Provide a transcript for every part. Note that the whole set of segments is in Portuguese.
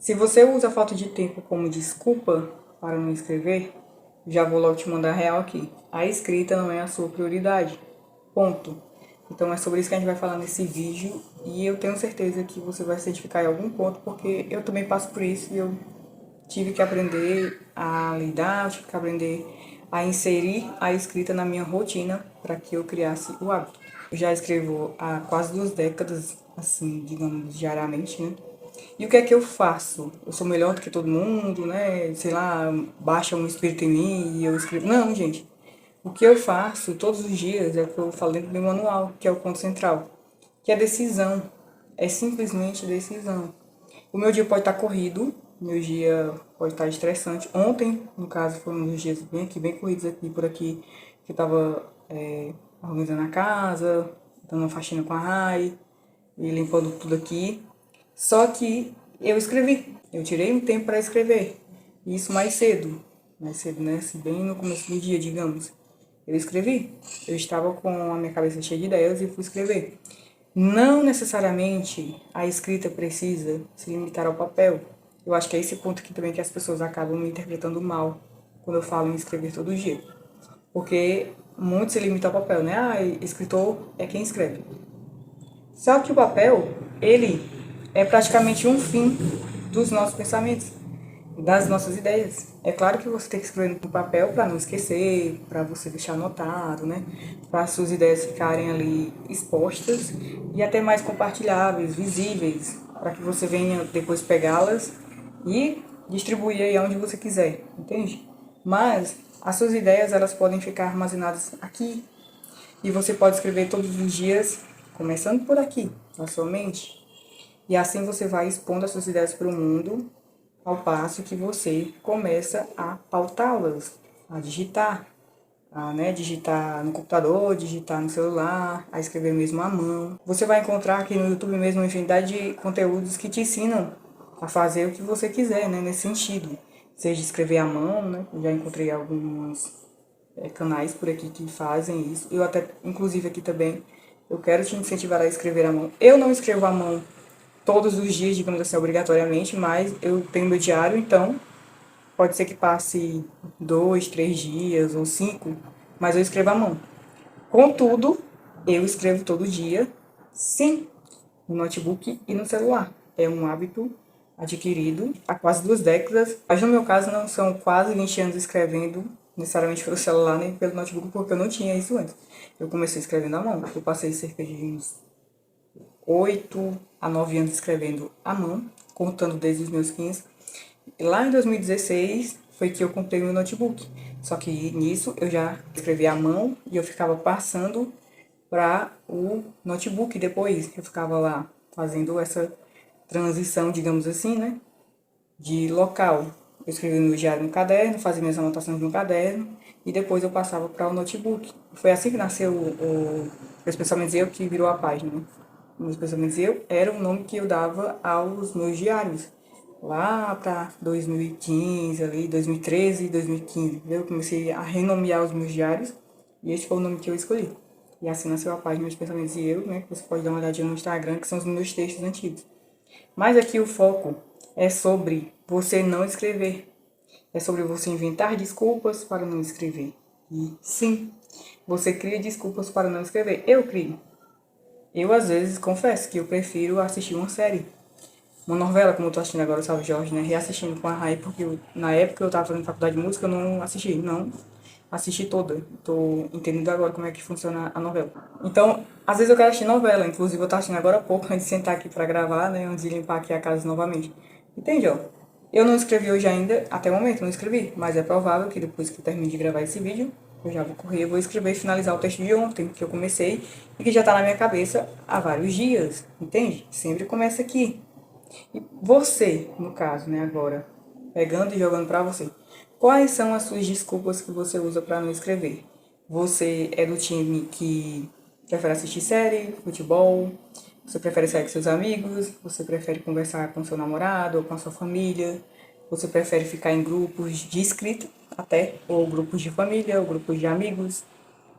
Se você usa a falta de tempo como desculpa para não escrever, já vou logo te mandar a real aqui. A escrita não é a sua prioridade. Ponto. Então é sobre isso que a gente vai falar nesse vídeo e eu tenho certeza que você vai se identificar em algum ponto, porque eu também passo por isso e eu tive que aprender a lidar, tive que aprender a inserir a escrita na minha rotina para que eu criasse o hábito. Eu já escrevo há quase 2 décadas, assim, digamos, diariamente, né? E o que é que eu faço? Eu sou melhor do que todo mundo, né? Sei lá, baixa um espírito em mim e eu escrevo. Não, gente. O que eu faço todos os dias é o que eu falei no meu manual, que é o ponto central, que é decisão. É simplesmente decisão. O meu dia pode estar corrido, meu dia pode estar estressante. Ontem, no caso, foi um dos dias bem corridos aqui por aqui, que eu estava organizando a casa, dando uma faxina com a Rai e limpando tudo aqui. Só que eu escrevi, eu tirei um tempo para escrever. Isso mais cedo, né? Bem no começo do dia, digamos. Eu escrevi. Eu estava com a minha cabeça cheia de ideias e fui escrever. Não necessariamente a escrita precisa se limitar ao papel. Eu acho que é esse ponto aqui também que as pessoas acabam me interpretando mal quando eu falo em escrever todo dia. Porque muito se limita ao papel, né? Ah, escritor é quem escreve. Só que o papel, ele é praticamente um fim dos nossos pensamentos, das nossas ideias. É claro que você tem que escrever no papel para não esquecer, para você deixar anotado, né? Para as suas ideias ficarem ali expostas e até mais compartilháveis, visíveis, para que você venha depois pegá-las e distribuir aí onde você quiser, entende? Mas as suas ideias, elas podem ficar armazenadas aqui e você pode escrever todos os dias, começando por aqui, na sua mente. E assim você vai expondo as suas ideias para o mundo, ao passo que você começa a pautá-las, a digitar, digitar no computador, digitar no celular, a escrever mesmo à mão. Você vai encontrar aqui no YouTube mesmo uma infinidade de conteúdos que te ensinam a fazer o que você quiser, né, nesse sentido. Seja escrever à mão, né, eu já encontrei alguns canais por aqui que fazem isso. Eu até, inclusive aqui também, eu quero te incentivar a escrever à mão. Eu não escrevo à mão todos os dias, digamos assim, obrigatoriamente, mas eu tenho meu diário, então pode ser que passe 2, 3 dias ou 5, mas eu escrevo à mão. Contudo, eu escrevo todo dia, sim, no notebook e no celular. É um hábito adquirido há quase 2 décadas, mas no meu caso não são quase 20 anos escrevendo necessariamente pelo celular nem pelo notebook, porque eu não tinha isso antes. Eu comecei escrevendo à mão, eu passei cerca de uns 8 a 9 anos escrevendo à mão, contando desde os meus 15. E lá em 2016 foi que eu comprei meu notebook. Só que nisso eu já escrevia à mão e eu ficava passando para o notebook depois. Eu ficava lá fazendo essa transição, digamos assim, né? De local. Eu escrevia no diário no caderno, fazia minhas anotações no caderno e depois eu passava para o notebook. Foi assim que nasceu o Meus Pensamentos e Eu, que virou a página, né? Meus Pensamentos e Eu era o nome que eu dava aos meus diários. Lá para 2015, ali, 2013, 2015, eu comecei a renomear os meus diários e esse foi o nome que eu escolhi. E assim nasceu a página Meus Pensamentos e Eu, né? Que você pode dar uma olhadinha no Instagram, que são os meus textos antigos. Mas aqui o foco é sobre você não escrever. É sobre você inventar desculpas para não escrever. E sim, você cria desculpas para não escrever. Eu crio. Eu, às vezes, confesso que eu prefiro assistir uma série. Uma novela, como eu tô assistindo agora, o Salve Jorge, né? Reassistindo com a Rai, porque na época eu tava fazendo faculdade de música, eu não assisti. Não assisti toda. Tô entendendo agora como é que funciona a novela. Então, às vezes eu quero assistir novela. Inclusive, eu tava assistindo agora há pouco, antes de sentar aqui pra gravar, né? Antes de limpar aqui a casa novamente. Entende, ó? Eu não escrevi hoje ainda, até o momento não escrevi, mas é provável que depois que eu termine de gravar esse vídeo, eu já vou correr, eu vou escrever e finalizar o texto de ontem, que eu comecei e que já tá na minha cabeça há vários dias, entende? Sempre começa aqui. E você, no caso, né, agora, pegando e jogando pra você, quais são as suas desculpas que você usa pra não escrever? Você é do time que prefere assistir série, futebol, você prefere sair com seus amigos, você prefere conversar com seu namorado ou com a sua família, você prefere ficar em grupos de escrita até, ou grupos de família, ou grupos de amigos,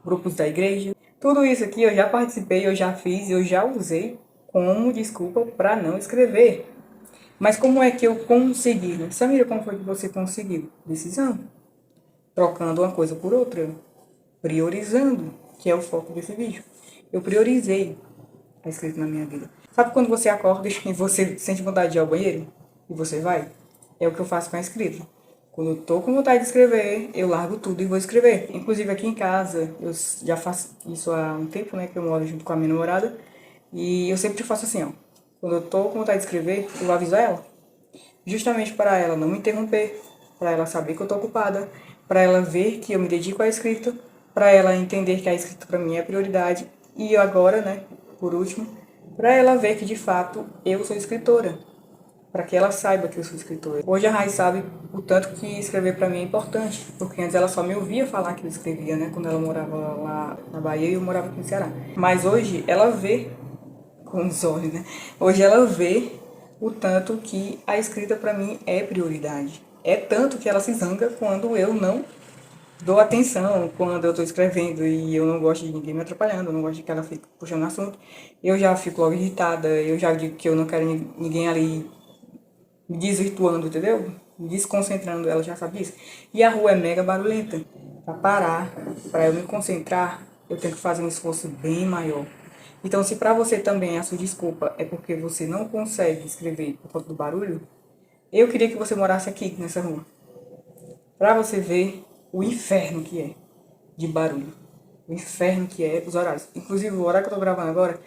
grupos da igreja. Tudo isso aqui eu já participei, eu já fiz, eu já usei como desculpa para não escrever. Mas como é que eu consegui, né? Samira, como foi que você conseguiu? Decisão. Trocando uma coisa por outra. Priorizando, que é o foco desse vídeo. Eu priorizei a escrita na minha vida. Sabe quando você acorda e você sente vontade de ir ao banheiro? E você vai? É o que eu faço com a escrita. Quando eu tô com vontade de escrever, eu largo tudo e vou escrever. Inclusive aqui em casa, eu já faço isso há um tempo, né? Que eu moro junto com a minha namorada. E eu sempre faço assim, ó. Quando eu tô com vontade de escrever, eu aviso ela. Justamente para ela não me interromper, para ela saber que eu tô ocupada, para ela ver que eu me dedico à escrita, para ela entender que a escrita para mim é prioridade. E agora, né, por último, para ela ver que de fato eu sou escritora, para que ela saiba que eu sou escritora. Hoje a Rai sabe o tanto que escrever para mim é importante, porque antes ela só me ouvia falar que eu escrevia, né, quando ela morava lá na Bahia e eu morava aqui no Ceará. Mas hoje ela vê com os olhos, né? Hoje ela vê o tanto que a escrita para mim é prioridade. É tanto que ela se zanga quando eu não dou atenção, quando eu estou escrevendo e eu não gosto de ninguém me atrapalhando, eu não gosto de que ela fique puxando assunto. Eu já fico logo irritada, eu já digo que eu não quero ninguém ali me desvirtuando, entendeu? Me desconcentrando, ela já sabe disso. E a rua é mega barulhenta. Para parar, para eu me concentrar, eu tenho que fazer um esforço bem maior. Então, se para você também a sua desculpa é porque você não consegue escrever por conta do barulho, eu queria que você morasse aqui, nessa rua. Para você ver o inferno que é de barulho. O inferno que é os horários. Inclusive, o horário que eu tô gravando agora,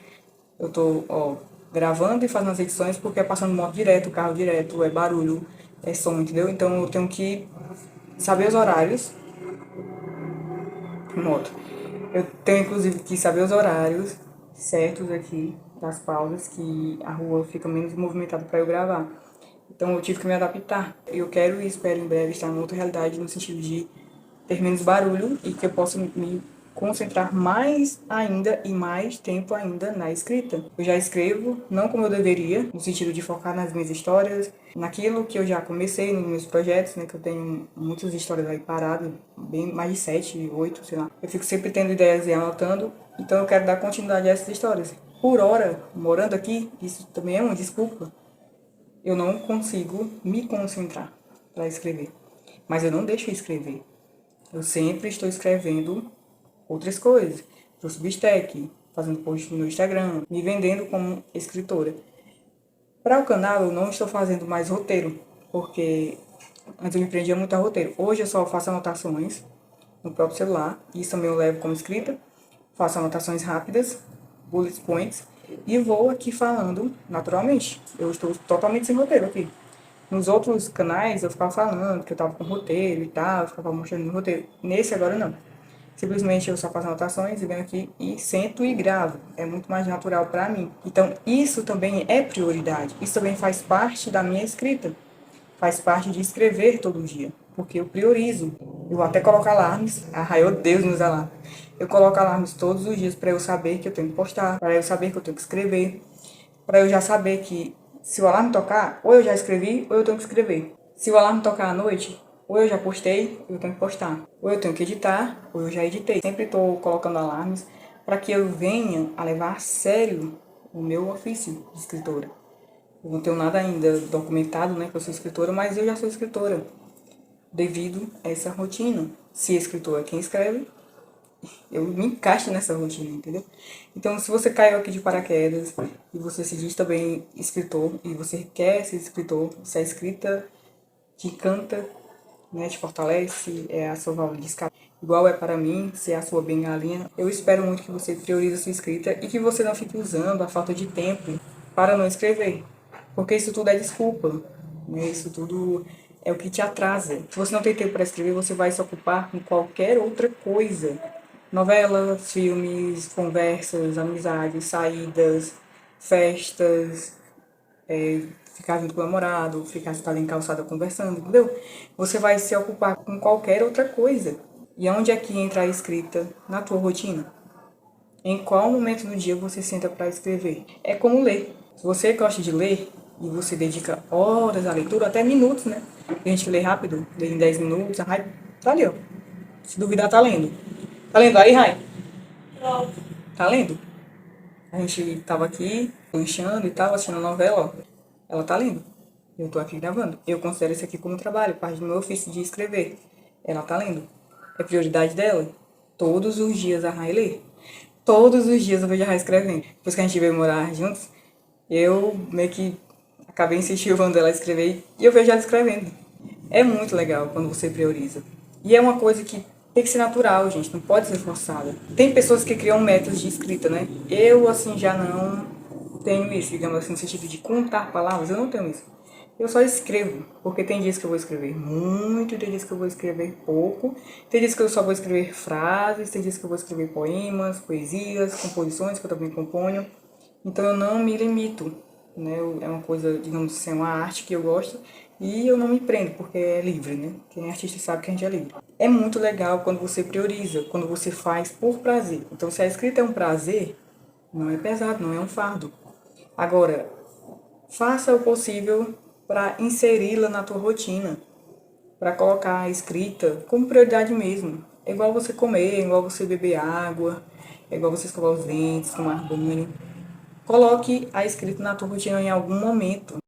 eu tô, ó, gravando e fazendo as edições porque é passando moto direto, carro direto, é barulho, é som, entendeu? Então eu tenho que saber os horários. Moto. Eu tenho inclusive que saber os horários certos aqui das pausas, que a rua fica menos movimentada para eu gravar. Então eu tive que me adaptar. Eu quero e espero em breve estar em outra realidade no sentido de ter menos barulho e que eu possa me concentrar mais ainda e mais tempo ainda na escrita. Eu já escrevo, não como eu deveria, no sentido de focar nas minhas histórias, naquilo que eu já comecei nos meus projetos, né, que eu tenho muitas histórias aí paradas, bem mais de 7, 8, sei lá. Eu fico sempre tendo ideias e anotando, então eu quero dar continuidade a essas histórias. Por hora, morando aqui, isso também é uma desculpa, eu não consigo me concentrar para escrever. Mas eu não deixo de escrever. Eu sempre estou escrevendo outras coisas. Pro Substack, fazendo post no Instagram, me vendendo como escritora. Para o canal eu não estou fazendo mais roteiro, porque antes eu me prendia muito a roteiro. Hoje eu só faço anotações no próprio celular, isso também eu levo como escrita. Faço anotações rápidas, bullet points, e vou aqui falando naturalmente. Eu estou totalmente sem roteiro aqui. Nos outros canais eu ficava falando que eu tava com roteiro e tal, eu ficava mostrando meu roteiro. Nesse agora não. Simplesmente eu só faço anotações e venho aqui e sento e gravo. É muito mais natural para mim. Então isso também é prioridade. Isso também faz parte da minha escrita. Faz parte de escrever todo dia. Porque eu priorizo. Eu vou até colocar alarmes. Ai, eu Deus nos alarmes. Eu coloco alarmes todos os dias para eu saber que eu tenho que postar, para eu saber que eu tenho que escrever, para eu já saber que se o alarme tocar, ou eu já escrevi, ou eu tenho que escrever. Se o alarme tocar à noite, ou eu já postei, eu tenho que postar. Ou eu tenho que editar, ou eu já editei. Sempre estou colocando alarmes para que eu venha a levar a sério o meu ofício de escritora. Eu não tenho nada ainda documentado, né, que eu sou escritora, mas eu já sou escritora devido a essa rotina. Se escritor é quem escreve, eu me encaixo nessa rotina, entendeu? Então, se você caiu aqui de paraquedas e você se diz também escritor e você quer ser escritor, se a escrita te canta, né, te fortalece, é a sua válvula de escape, igual é para mim, se é a sua bengalinha, eu espero muito que você priorize a sua escrita e que você não fique usando a falta de tempo para não escrever, porque isso tudo é desculpa, né? Isso tudo é o que te atrasa. Se você não tem tempo para escrever, você vai se ocupar com qualquer outra coisa. Novelas, filmes, conversas, amizades, saídas, festas, ficar junto com o namorado, ficar sentado em calçada conversando, entendeu? Você vai se ocupar com qualquer outra coisa. E onde é que entra a escrita na tua rotina? Em qual momento do dia você senta para escrever? É como ler. Se você gosta de ler e você dedica horas à leitura, até minutos, né? Tem gente que lê rápido, lê em 10 minutos, a Rai tá ali, ó. Se duvidar, tá lendo. Tá lendo aí, Rai? Tá lendo? A gente tava aqui, lanchando e tal, assistindo a novela, ó. Ela tá lendo. Eu tô aqui gravando. Eu considero isso aqui como trabalho, parte do meu ofício de escrever. Ela tá lendo. É prioridade dela. Todos os dias a Rai lê. Todos os dias eu vejo a Rai escrevendo. Depois que a gente veio morar juntos, eu meio que acabei incentivando ela a escrever e eu vejo ela escrevendo. É muito legal quando você prioriza. E é uma coisa que tem que ser natural, gente, não pode ser forçada. Tem pessoas que criam métodos de escrita, né? Eu, assim, já não tenho isso, digamos assim, no sentido de contar palavras, eu não tenho isso. Eu só escrevo, porque tem dias que eu vou escrever muito, tem dias que eu vou escrever pouco, tem dias que eu só vou escrever frases, tem dias que eu vou escrever poemas, poesias, composições que eu também componho. Então eu não me limito, né? É uma coisa, digamos assim, uma arte que eu gosto e eu não me prendo, porque é livre, né? Quem é artista sabe que a gente é livre. É muito legal quando você prioriza, quando você faz por prazer. Então se a escrita é um prazer, não é pesado, não é um fardo. Agora, faça o possível para inseri-la na tua rotina, para colocar a escrita como prioridade mesmo. É igual você comer, é igual você beber água, é igual você escovar os dentes, tomar banho. Coloque a escrita na tua rotina em algum momento.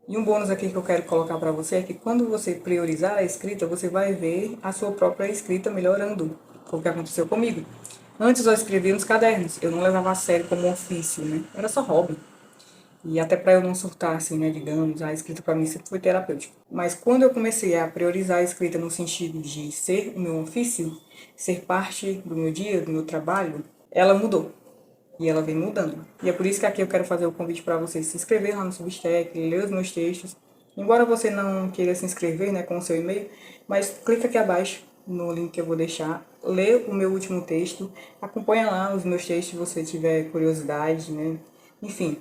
E um bônus aqui que eu quero colocar para você é que quando você priorizar a escrita, você vai ver a sua própria escrita melhorando. Foi o que aconteceu comigo. Antes eu escrevia nos cadernos, eu não levava a sério como ofício, né? Era só hobby. E até para eu não surtar, assim, né, digamos, a escrita para mim sempre foi terapêutica. Mas quando eu comecei a priorizar a escrita no sentido de ser o meu ofício, ser parte do meu dia, do meu trabalho, ela mudou. E ela vem mudando. E é por isso que aqui eu quero fazer o convite para você se inscrever lá no Substack, ler os meus textos. Embora você não queira se inscrever, né, com o seu e-mail, mas clica aqui abaixo no link que eu vou deixar, lê o meu último texto, acompanha lá os meus textos se você tiver curiosidade, né? Enfim,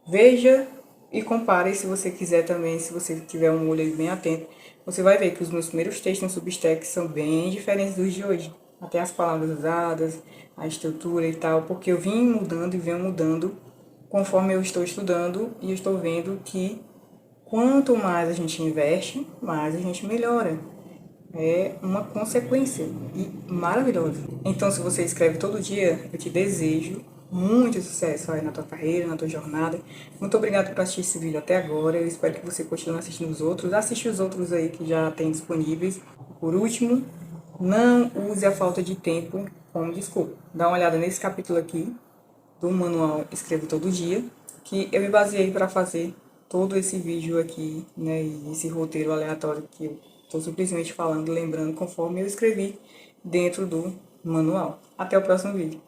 veja e compare se você quiser também, se você tiver um olho bem atento, você vai ver que os meus primeiros textos no Substack são bem diferentes dos de hoje. Até as palavras usadas, a estrutura e tal, porque eu vim mudando e venho mudando conforme eu estou estudando e eu estou vendo que quanto mais a gente investe, mais a gente melhora. É uma consequência e maravilhosa. Então, se você escreve todo dia, eu te desejo muito sucesso aí na tua carreira, na tua jornada. Muito obrigado por assistir esse vídeo até agora. Eu espero que você continue assistindo os outros. Assiste os outros aí que já tem disponíveis. Por último, não use a falta de tempo como desculpa. Dá uma olhada nesse capítulo aqui do manual Escrevo Todo Dia, que eu me baseei para fazer todo esse vídeo aqui, né, e esse roteiro aleatório que eu estou simplesmente falando, lembrando conforme eu escrevi dentro do manual. Até o próximo vídeo.